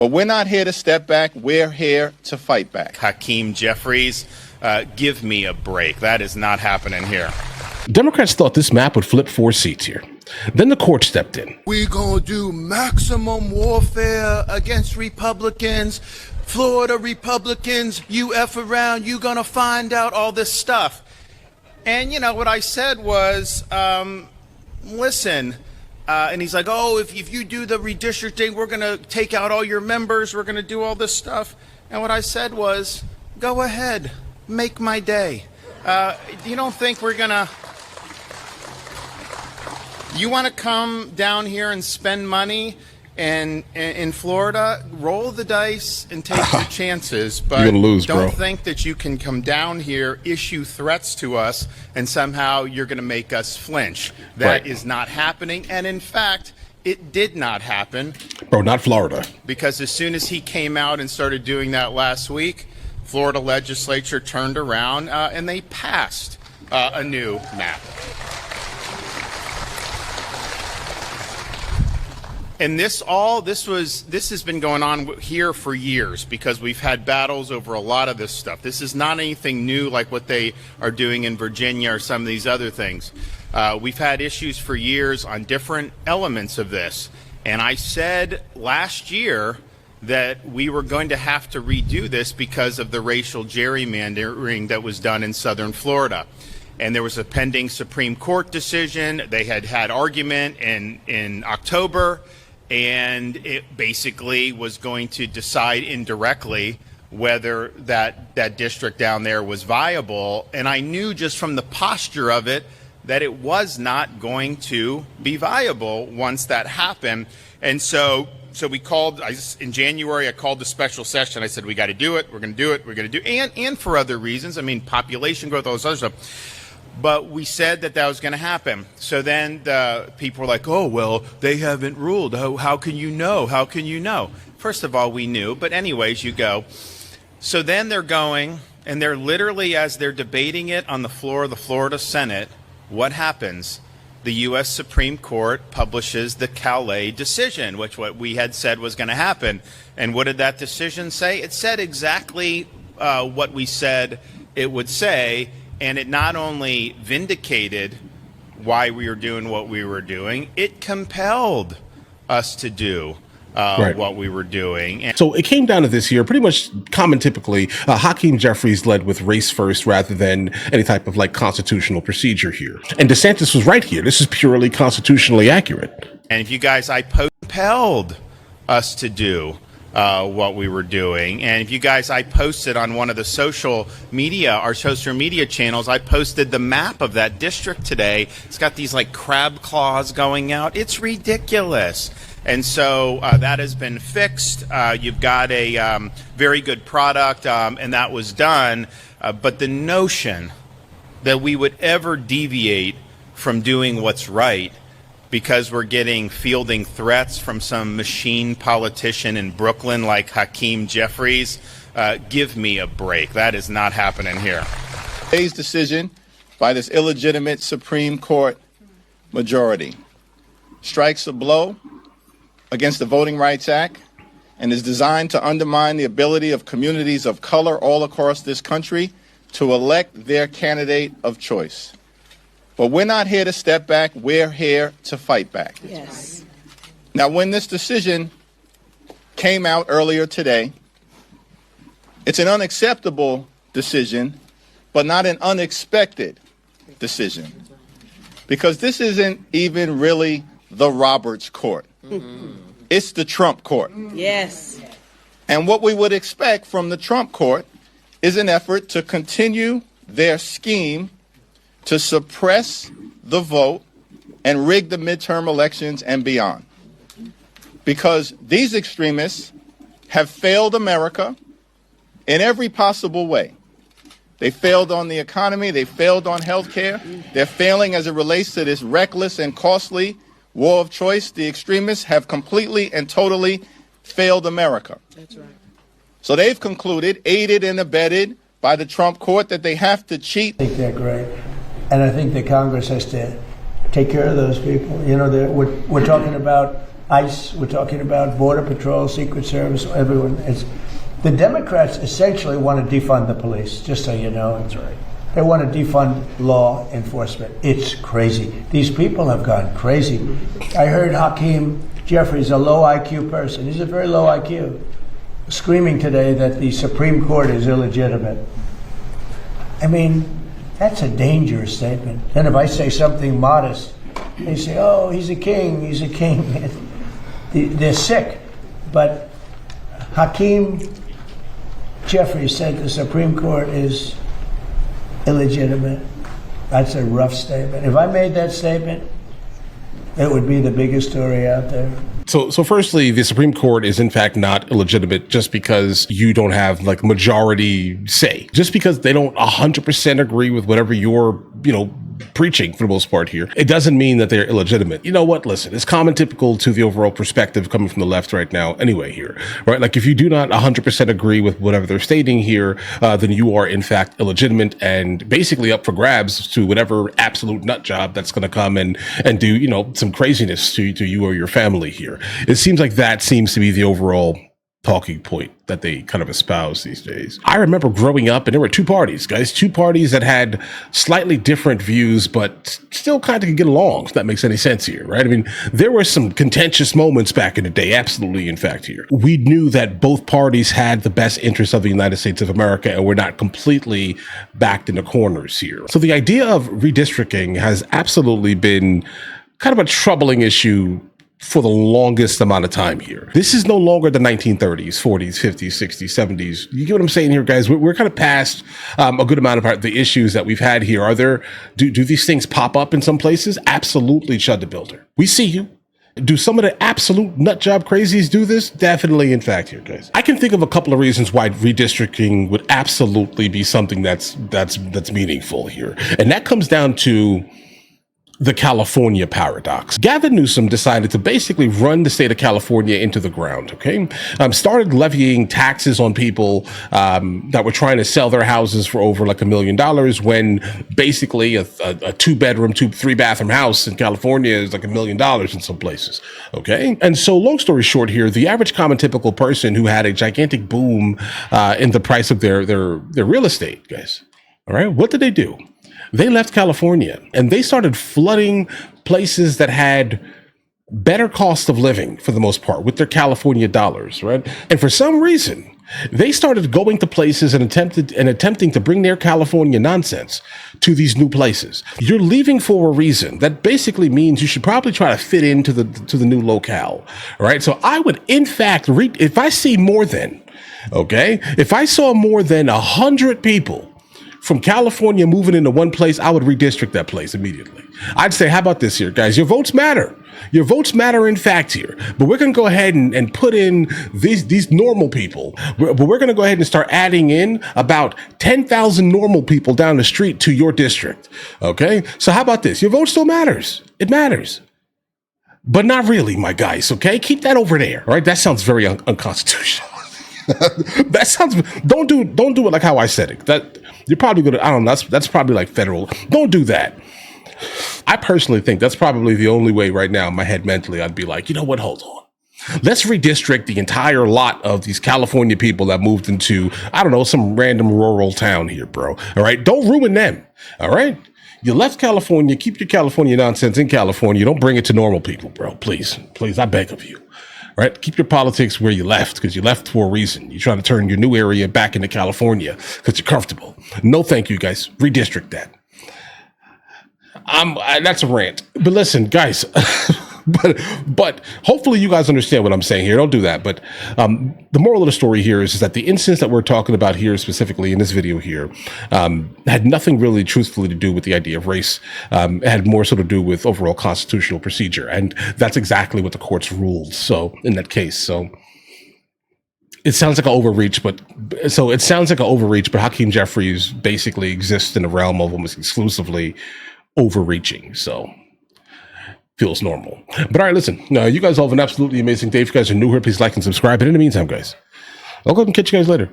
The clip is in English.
But we're not here to step back. We're here to fight back. Hakeem Jeffries, give me a break. That is not happening here. Democrats thought this map would flip 4 seats here. Then the court stepped in. We gonna do maximum warfare against Republicans. Florida Republicans, you F around, you gonna find out all this stuff. And, you know, what I said was, listen, and he's like, oh, if you do the redistricting, we're going to take out all your members. We're going to do all this stuff. And what I said was, go ahead, make my day. You don't think we're going to, you want to come down here and spend money and in Florida, roll the dice and take your chances, but you're gonna lose, don't think that you can come down here, issue threats to us, and somehow you're going to make us flinch. That is not happening, and in fact, it did not happen. Bro, not Florida. Because as soon as he came out and started doing that last week, Florida legislature turned around and they passed a new map. And this has been going on here for years because we've had battles over a lot of this stuff. This is not anything new like what they are doing in Virginia or some of these other things. We've had issues for years on different elements of this. And I said last year that we were going to have to redo this because of the racial gerrymandering that was done in southern Florida. And there was a pending Supreme Court decision. They had argument in October. And it basically was going to decide indirectly whether that district down there was viable. And I knew just from the posture of it that it was not going to be viable once that happened. And so we called, in January, I called the special session. I said, we got to do it. We're going to do it. We're going to do it. And for other reasons. I mean, population growth, all this other stuff. But we said that was going to happen. So then the people were like, oh, well, they haven't ruled. How can you know? How can you know? First of all, we knew. But anyways, you go. So then they're going, and they're literally, as they're debating it on the floor of the Florida Senate, what happens? The U.S. Supreme Court publishes the Calais decision, which what we had said was going to happen. And what did that decision say? It said exactly what we said it would say. And it not only vindicated why we were doing what we were doing, it compelled us to do what we were doing. And so it came down to this here, pretty much common typically, Hakeem Jeffries led with race first rather than any type of like constitutional procedure here. And DeSantis was right here. This is purely constitutionally accurate. And if you guys, compelled us to do what we were doing. And if you guys, I posted on one of the social media channels, I posted the map of that district today. It's got these like crab claws going out. It's ridiculous. And so that has been fixed. You've got a very good product, and that was done. But the notion that we would ever deviate from doing what's right because we're fielding threats from some machine politician in Brooklyn like Hakeem Jeffries, give me a break. That is not happening here. Today's decision by this illegitimate Supreme Court majority strikes a blow against the Voting Rights Act and is designed to undermine the ability of communities of color all across this country to elect their candidate of choice. But we're not here to step back. We're here to fight back. Yes. Now, when this decision came out earlier today, it's an unacceptable decision, but not an unexpected decision. Because this isn't even really the Roberts Court. It's the Trump Court. Yes. And what we would expect from the Trump Court is an effort to continue their scheme to suppress the vote and rig the midterm elections and beyond. Because these extremists have failed America in every possible way. They failed on the economy. They failed on health care. They're failing as it relates to this reckless and costly war of choice. The extremists have completely and totally failed America. That's right. So they've concluded, aided and abetted by the Trump court, that they have to cheat. I think they're great. And I think that Congress has to take care of those people. You know, we're talking about ICE, we're talking about Border Patrol, Secret Service, everyone. The Democrats essentially want to defund the police, just so you know. That's right. They want to defund law enforcement. It's crazy. These people have gone crazy. I heard Hakeem Jeffries, a low IQ person, he's a very low IQ, screaming today that the Supreme Court is illegitimate. I mean, that's a dangerous statement. And if I say something modest, they say, oh, he's a king, he's a king. They're sick. But Hakeem Jeffries said the Supreme Court is illegitimate. That's a rough statement. If I made that statement, it would be the biggest story out there. So firstly, the Supreme Court is in fact not illegitimate just because you don't have like majority say. Just because they don't 100% agree with whatever you're, preaching for the most part here, it doesn't mean that they're illegitimate. You know what? Listen, it's common typical to the overall perspective coming from the left right now anyway here, right? Like if you do not 100% agree with whatever they're stating here, then you are in fact illegitimate and basically up for grabs to whatever absolute nut job that's going to come and do, some craziness to you or your family here. It seems like that seems to be the overall talking point that they kind of espouse these days. I remember growing up and there were two parties that had slightly different views, but still kind of could get along, if that makes any sense here, right? I mean, there were some contentious moments back in the day, absolutely, in fact, here. We knew that both parties had the best interests of the United States of America and were not completely backed in the corners here. So the idea of redistricting has absolutely been kind of a troubling issue for the longest amount of time here. This is no longer the 1930s, 40s, 50s, 60s, 70s. You get what I'm saying here, guys? We're kind of past a good amount of the issues that we've had here. Do these things pop up in some places? Absolutely, Chud the Builder. We see you. Do some of the absolute nutjob crazies do this? Definitely, in fact, here, guys. I can think of a couple of reasons why redistricting would absolutely be something that's meaningful here. And that comes down to the California paradox. Gavin Newsom decided to basically run the state of California into the ground, okay? Started levying taxes on people that were trying to sell their houses for over like $1 million when basically a 2-bedroom, 3-bathroom house in California is like $1 million in some places, okay? And so long story short here, the average common typical person who had a gigantic boom in the price of their real estate, guys, all right? What did they do? They left California and they started flooding places that had better cost of living for the most part with their California dollars, right? And for some reason, they started going to places and attempting to bring their California nonsense to these new places. You're leaving for a reason. That basically means you should probably try to fit into the new locale, right? So I would, in fact, if I see more than, if I saw more than 100 people from California moving into one place, I would redistrict that place immediately. I'd say, how about this here, guys? Your votes matter. Your votes matter in fact here. But we're going to go ahead and put in these normal people. But we're going to go ahead and start adding in about 10,000 normal people down the street to your district. Okay? So how about this? Your vote still matters. It matters. But not really, my guys, okay? Keep that over there, all right? That sounds very unconstitutional. That sounds, don't do it like how I said it. That you're probably gonna, I don't know, that's probably like federal. Don't do that. I personally think that's probably the only way right now in my head mentally I'd be like, you know what, hold on. Let's redistrict the entire lot of these California people that moved into, I don't know, some random rural town here, bro. All right, don't ruin them. All right. You left California, keep your California nonsense in California. Don't bring it to normal people, bro. Please, I beg of you. Right? Keep your politics where you left, because you left for a reason. You're trying to turn your new area back into California because you're comfortable. No, thank you, guys. Redistrict that. That's a rant. But listen, guys, but hopefully you guys understand what I'm saying here. Don't do that. But the moral of the story here is that the instance that we're talking about here, specifically in this video here, had nothing really truthfully to do with the idea of race. It had more so to do with overall constitutional procedure. And that's exactly what the courts ruled. So in that case, it sounds like an overreach, but Hakeem Jeffries basically exists in the realm of almost exclusively overreaching. So feels normal. But all right, listen, you guys all have an absolutely amazing day. If you guys are new here, please like and subscribe. And in the meantime, guys, I'll go ahead and catch you guys later.